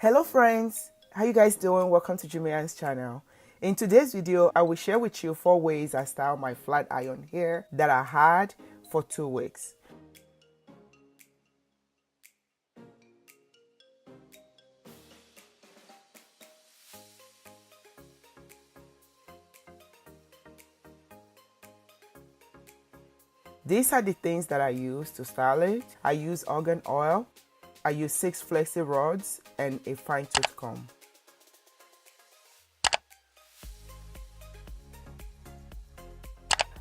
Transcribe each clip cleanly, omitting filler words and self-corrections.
Hello friends, how you guys doing? Welcome to JumieAnne's channel. In today's video, I will share with you 4 ways I style my flat iron hair that I had for 2 weeks. These are the things that I use to style it. I use argan oil, I use 6 flexi rods and a fine tooth comb.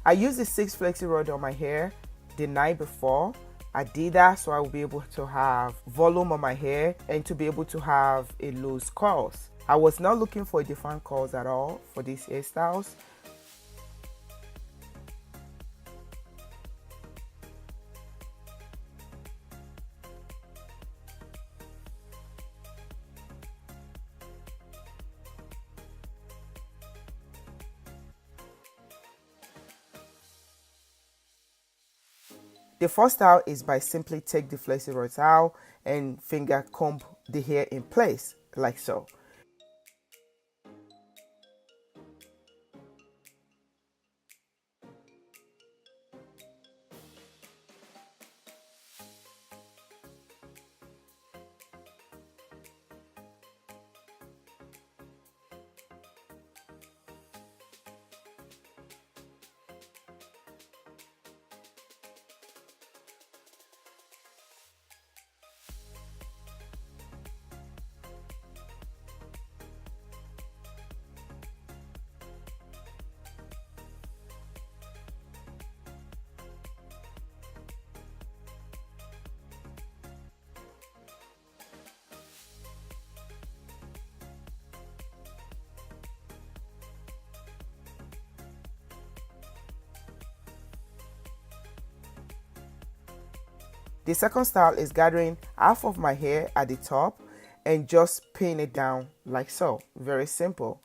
I used the 6 flexi rod on my hair the night before. I did that so I will be able to have volume on my hair and to be able to have a loose curls. I was not looking for different curls at all for these hairstyles. The first style is by simply take the flexi rod out and finger comb the hair in place like so. The second style is gathering half of my hair at the top and just pin it down like so. Very simple.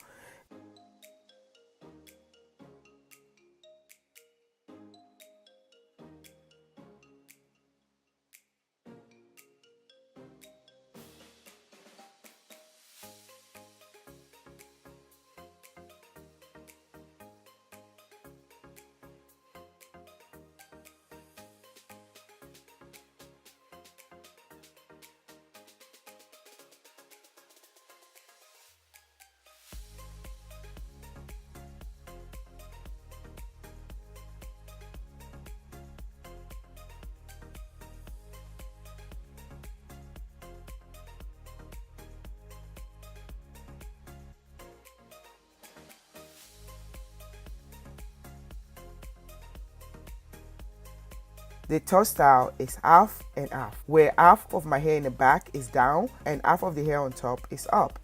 The third style is half and half, where half of my hair in the back is down and half of the hair on top is up.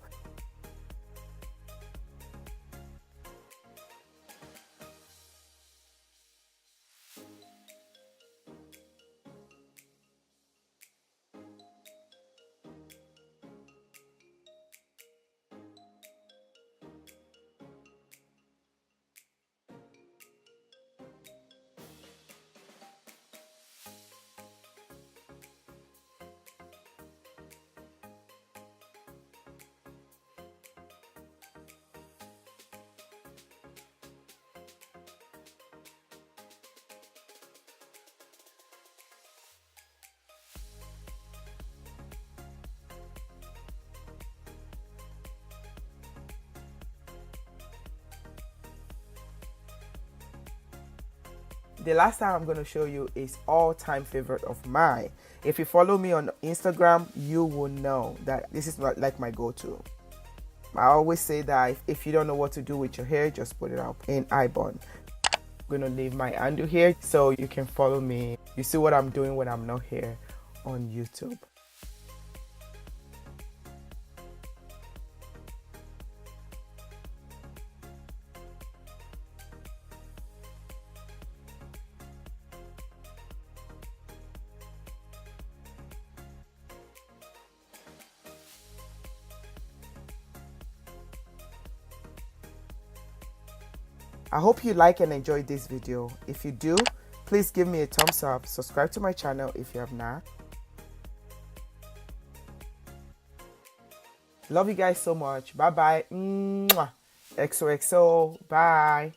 The last style I'm going to show you is all-time favorite of mine. If you follow me on Instagram, you will know that this is like my go-to. I always say that if you don't know what to do with your hair, just put it up in I-bun. I'm going to leave my handle here so you can follow me. You see what I'm doing when I'm not here on YouTube. I hope you like and enjoy this video. If you do, please give me a thumbs up, subscribe to my channel if you have not. Love you guys so much. Bye bye. Mwah. XOXO. Bye.